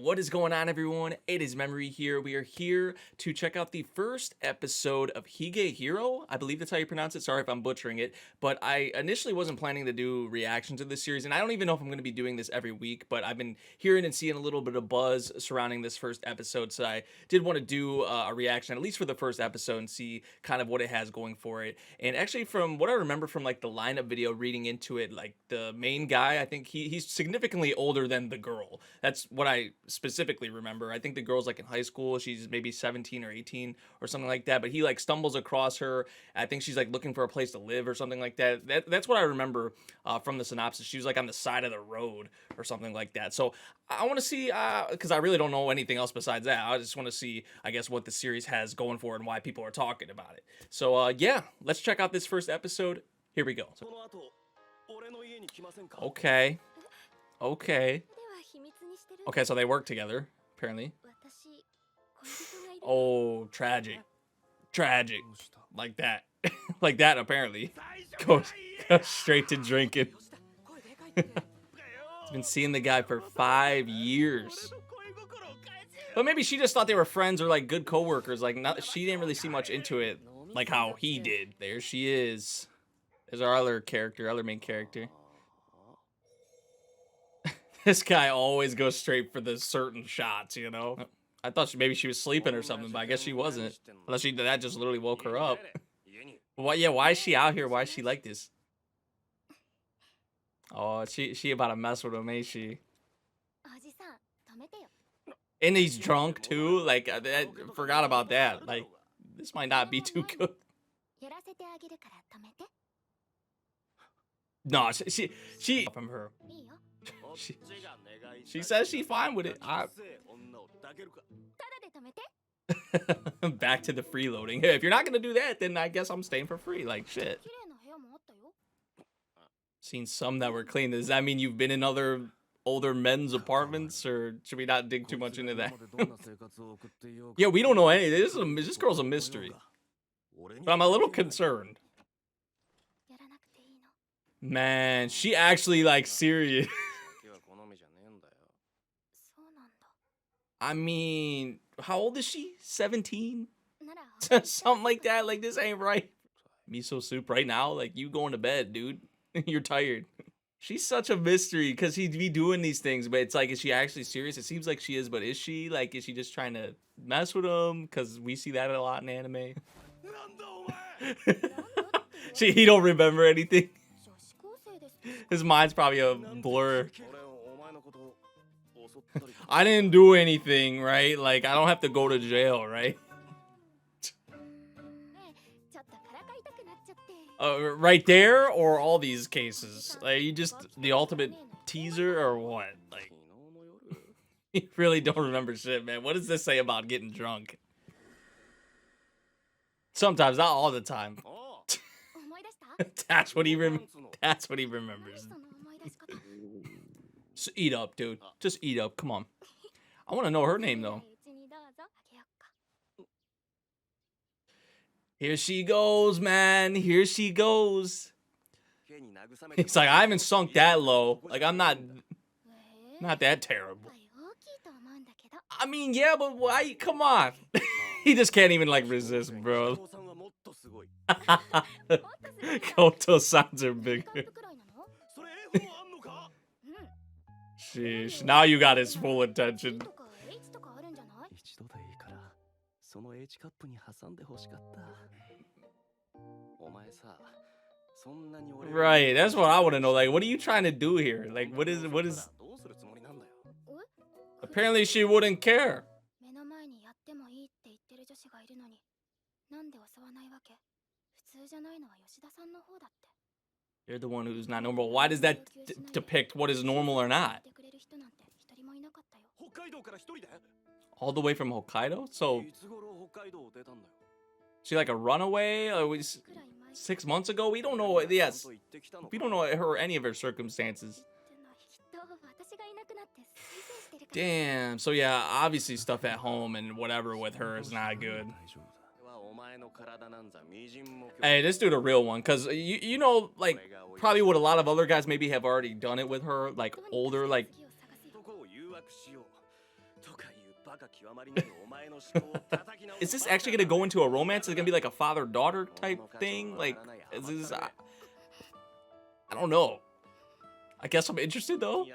What is going on, everyone? It is Memory here. We are here to check out the first episode of Higehiro. I believe that's how you pronounce it. Sorry if I'm butchering it, but I initially wasn't planning to do reactions of this series, and I don't even know if I'm going to be doing this every week, but I've been hearing and seeing a little bit of buzz surrounding this first episode, so I did want to do a reaction, at least for the first episode, and see kind of what it has going for it. And actually, from what I remember from like the lineup video, reading into it, like the main guy, I think he's significantly older than the girl. That's what I specifically remember. I think the girl's like in high school. She's maybe 17 or 18 or something like that. But he like stumbles across her. I think she's like looking for a place to live or something like that. That's what I remember from the synopsis. She was like on the side of the road or something like that. So I want to see, because I really don't know anything else besides that. I just want to see, I guess, what the series has going for it and why people are talking about it. So yeah, let's check out this first episode. Here we go. Okay. Okay. Okay, so they work together, apparently. Oh, tragic. Tragic. Like that. Like that, apparently. Goes straight to drinking. He's been seeing the guy for 5 years. But maybe she just thought they were friends or like good co-workers. Like, she didn't really see much into it like how he did. There she is. There's our other main character. This guy always goes straight for the certain shots, you know? I thought maybe she was sleeping or something, but I guess she wasn't. Unless that just literally woke her up. Yeah, why is she out here? Why is she like this? Oh, she about to mess with him, ain't she? And he's drunk too? Like, I forgot about that. Like, this might not be too good. No, she from her. She says she's fine with it. Back to the freeloading. Hey, if you're not gonna do that, then I guess I'm staying for free. Like, shit. Seen some that were clean. Does that mean you've been in other older men's apartments, or should we not dig too much into that? Yeah, we don't know any. This girl's a mystery. But I'm a little concerned. Man, she actually like serious. I mean, how old is she? 17? Something like that. Like, this ain't right. Miso soup right now? Like, you going to bed, dude. You're tired. She's such a mystery because he'd be doing these things, but it's like, is she actually serious? It seems like she is, but is she? Like, is she just trying to mess with him? Because we see that a lot in anime. He don't remember anything. His mind's probably a blur. I didn't do anything, right? Like, I don't have to go to jail, right? Right there, or all these cases? Like, you just the ultimate teaser, or what? Like, you really don't remember shit, man. What does this say about getting drunk? Sometimes, not all the time. That's what he remembers. Just eat up, dude. Just eat up. Come on. I want to know her name, though. Here she goes, man. Here she goes. It's like, I haven't sunk that low. Like, I'm not that terrible. I mean, yeah, but why? Come on. He just can't even, like, resist, bro. Kyoto sounds are bigger. Sheesh, now you got his full attention. Right, that's what I want to know. Like, what are you trying to do here? Like, what is... Apparently she wouldn't care. You're the one who's not normal. Why does that depict what is normal or not? All the way from Hokkaido? So, she like a runaway? 6 months ago? We don't know. Yes, we don't know her any of her circumstances. Damn. So yeah, obviously stuff at home and whatever with her is not good. Hey, this dude a real one, cause you know, like, probably what a lot of other guys maybe have already done it with her, like older, like Is this actually gonna go into a romance? Is it gonna be like a father-daughter type thing? Like, is this? I don't know. I guess I'm interested though.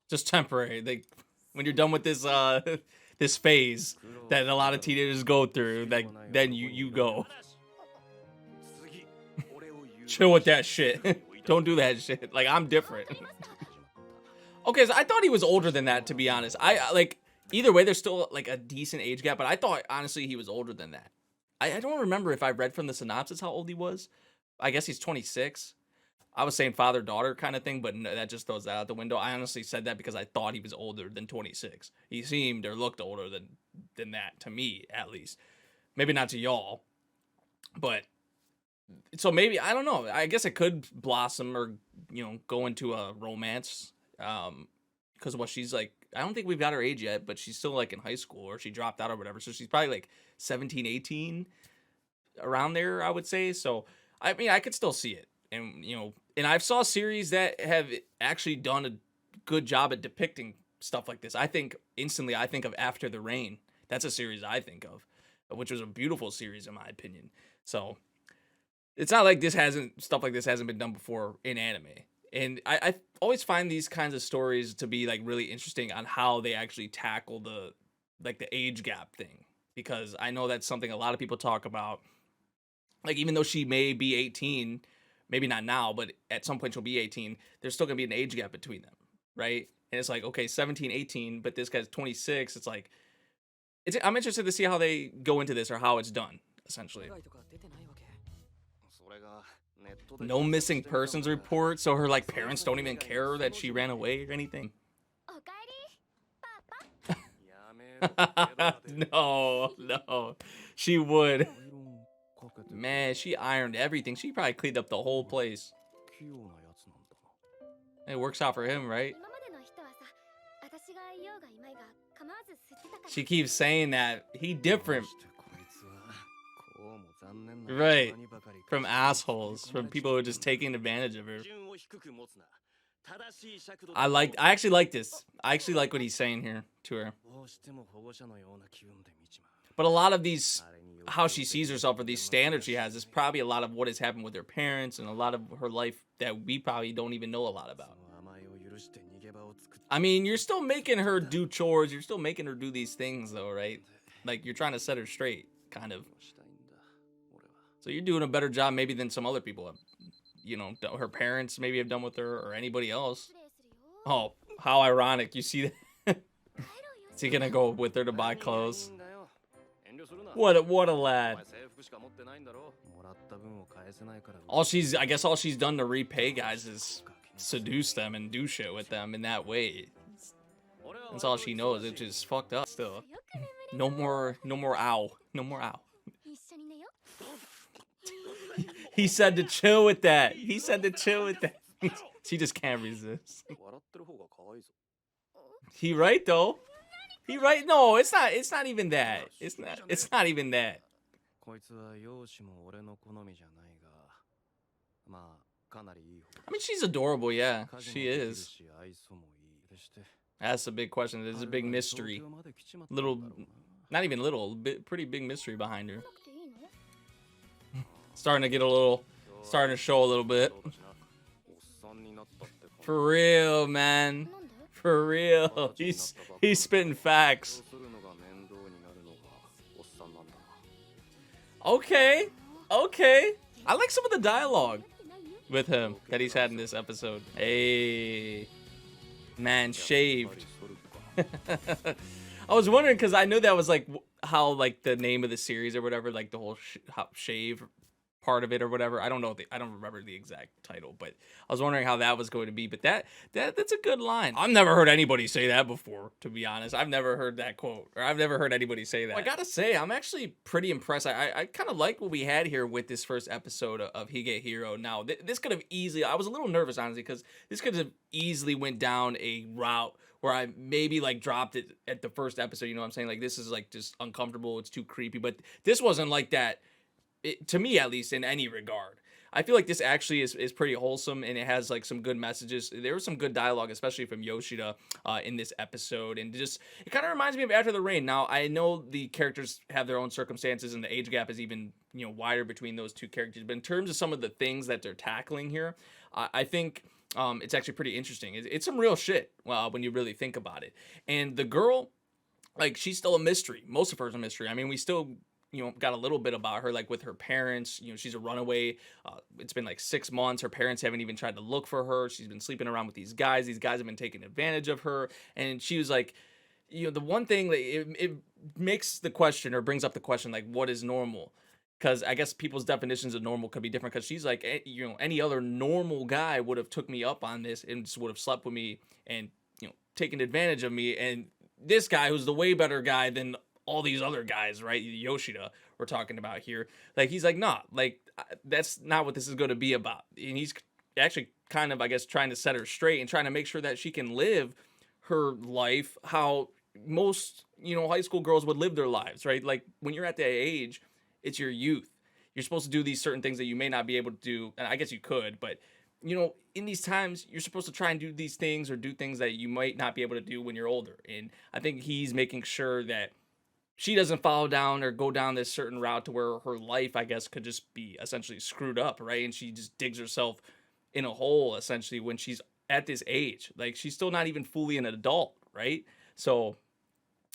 Just temporary. Like, when you're done with this this phase that a lot of teenagers go through, like then you go. Chill with that shit. Don't do that shit. Like, I'm different. Okay, so I thought he was older than that, to be honest. I like, either way, there's still like a decent age gap, but I thought honestly he was older than that. I don't remember if I read from the synopsis how old he was. I guess he's 26. I was saying father-daughter kind of thing, but no, that just throws that out the window. I honestly said that because I thought he was older than 26. He seemed or looked older than that, to me, at least. Maybe not to y'all, but so maybe, I don't know. I guess it could blossom or, you know, go into a romance. Because what she's like, I don't think we've got her age yet, but she's still like in high school or she dropped out or whatever. So she's probably like 17, 18, around there, I would say. So, I mean, I could still see it. And, you know, and I've saw series that have actually done a good job at depicting stuff like this. I think instantly, I think of After the Rain. That's a series I think of, which was a beautiful series in my opinion. So it's not like stuff like this hasn't been done before in anime. And I always find these kinds of stories to be like really interesting on how they actually tackle the age gap thing, because I know that's something a lot of people talk about. Like, even though she may be 18, maybe not now, but at some point she'll be 18, there's still gonna be an age gap between them, right? And it's like, okay, 17, 18, but this guy's 26. It's like, I'm interested to see how they go into this or how it's done, essentially. No missing persons report, so her like parents don't even care that she ran away or anything. No, she would. Man, she ironed everything. She probably cleaned up the whole place. It works out for him, right? She keeps saying that he different. Right. From assholes, from people who are just taking advantage of her. I actually like this. I actually like what he's saying here to her. But a lot of these, how she sees herself or these standards she has, is probably a lot of what has happened with her parents and a lot of her life that we probably don't even know a lot about. I mean, you're still making her do chores. You're still making her do these things, though, right? Like, you're trying to set her straight, kind of. So you're doing a better job maybe than some other people have, you know, her parents maybe have done with her or anybody else. Oh, how ironic. You see that? Is he gonna go with her to buy clothes? What a lad. I guess all she's done to repay guys is seduce them and do shit with them in that way. That's all she knows, which is fucked up still. No more ow. No more ow. He said to chill with that. He said to chill with that. She just can't resist. He right though. He right. No, it's not even that. It's not even that. I mean, she's adorable, yeah. She is. That's a big question. There's a big mystery. Not even little, pretty big mystery behind her. Starting to show a little bit. For real, man. For real. He's spitting facts. Okay. I like some of the dialogue with him that he's had in this episode. Hey, man, shaved. I was wondering because I knew that was like how like the name of the series or whatever, like the whole shave part of it or whatever. I don't know. I don't remember the exact title, but I was wondering how that was going to be. But that's a good line. I've never heard anybody say that before, to be honest. I've never heard that quote, or I've never heard anybody say that. Well, I gotta say, I'm actually pretty impressed. I kind of like what we had here with this first episode of Higehiro. Now, this could have easily, I was a little nervous, honestly, because this could have easily went down a route where I maybe like dropped it at the first episode. You know what I'm saying? Like, this is like just uncomfortable. It's too creepy. But this wasn't like that. To me, at least, in any regard. I feel like this actually is pretty wholesome, and it has like some good messages. There was some good dialogue, especially from Yoshida in this episode, and just it kind of reminds me of After the Rain. Now I know the characters have their own circumstances, and the age gap is even wider between those two characters. But in terms of some of the things that they're tackling here, I think it's actually pretty interesting. It's some real shit when you really think about it. And the girl, like, she's still a mystery. Most of her's a mystery. I mean, we still got a little bit about her, like with her parents. She's a runaway. It's been like 6 months. Her parents haven't even tried to look for her. She's been sleeping around with these guys. These guys have been taking advantage of her. And she was like, the one thing that it makes the question, or brings up the question, like, what is normal? Because I guess people's definitions of normal could be different. Because she's like, any other normal guy would have took me up on this and just would have slept with me and taken advantage of me. And this guy, who's the way better guy than all these other guys, right? Yoshida, we're talking about here. Like, he's like, nah, like, that's not what this is going to be about. And he's actually kind of, I guess, trying to set her straight and trying to make sure that she can live her life how most, high school girls would live their lives, right? Like, when you're at that age, it's your youth. You're supposed to do these certain things that you may not be able to do. And I guess you could, but in these times, you're supposed to try and do these things or do things that you might not be able to do when you're older. And I think he's making sure that she doesn't follow down or go down this certain route to where her life, I guess, could just be essentially screwed up, right? And she just digs herself in a hole, essentially, when she's at this age. Like, she's still not even fully an adult, right? So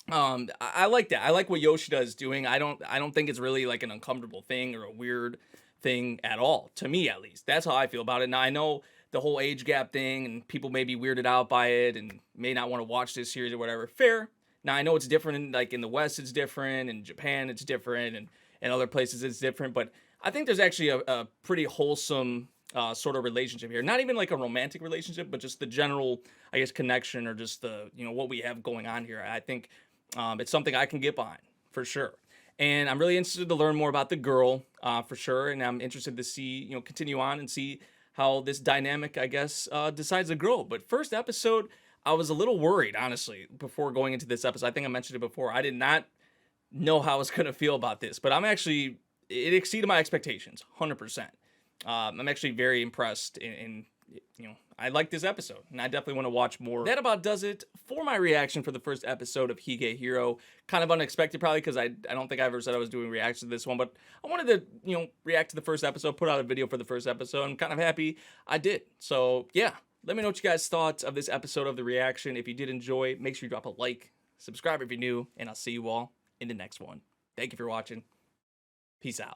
I like that. I like what Yoshida is doing. I don't think it's really like an uncomfortable thing or a weird thing at all, to me at least. That's how I feel about it. Now, I know the whole age gap thing, and people may be weirded out by it and may not want to watch this series or whatever. Fair. Now, I know it's different, like in the West it's different, in Japan it's different, and in other places it's different, but I think there's actually a pretty wholesome sort of relationship here. Not even like a romantic relationship, but just the general, I guess, connection, or just the, what we have going on here. I think it's something I can get behind, for sure. And I'm really interested to learn more about the girl, for sure, and I'm interested to see, continue on and see how this dynamic, I guess, decides to grow. But first episode, I was a little worried, honestly, before going into this episode. I think I mentioned it before. I did not know how I was going to feel about this, but it exceeded my expectations, 100%. I'm actually very impressed, and I like this episode, and I definitely want to watch more. That about does it for my reaction for the first episode of Higehiro. Kind of unexpected, probably, because I don't think I ever said I was doing reactions to this one, but I wanted to, react to the first episode, put out a video for the first episode. I'm kind of happy I did. So, yeah. Let me know what you guys thought of this episode of the reaction. If you did enjoy, make sure you drop a like, subscribe if you're new, and I'll see you all in the next one. Thank you for watching. Peace out.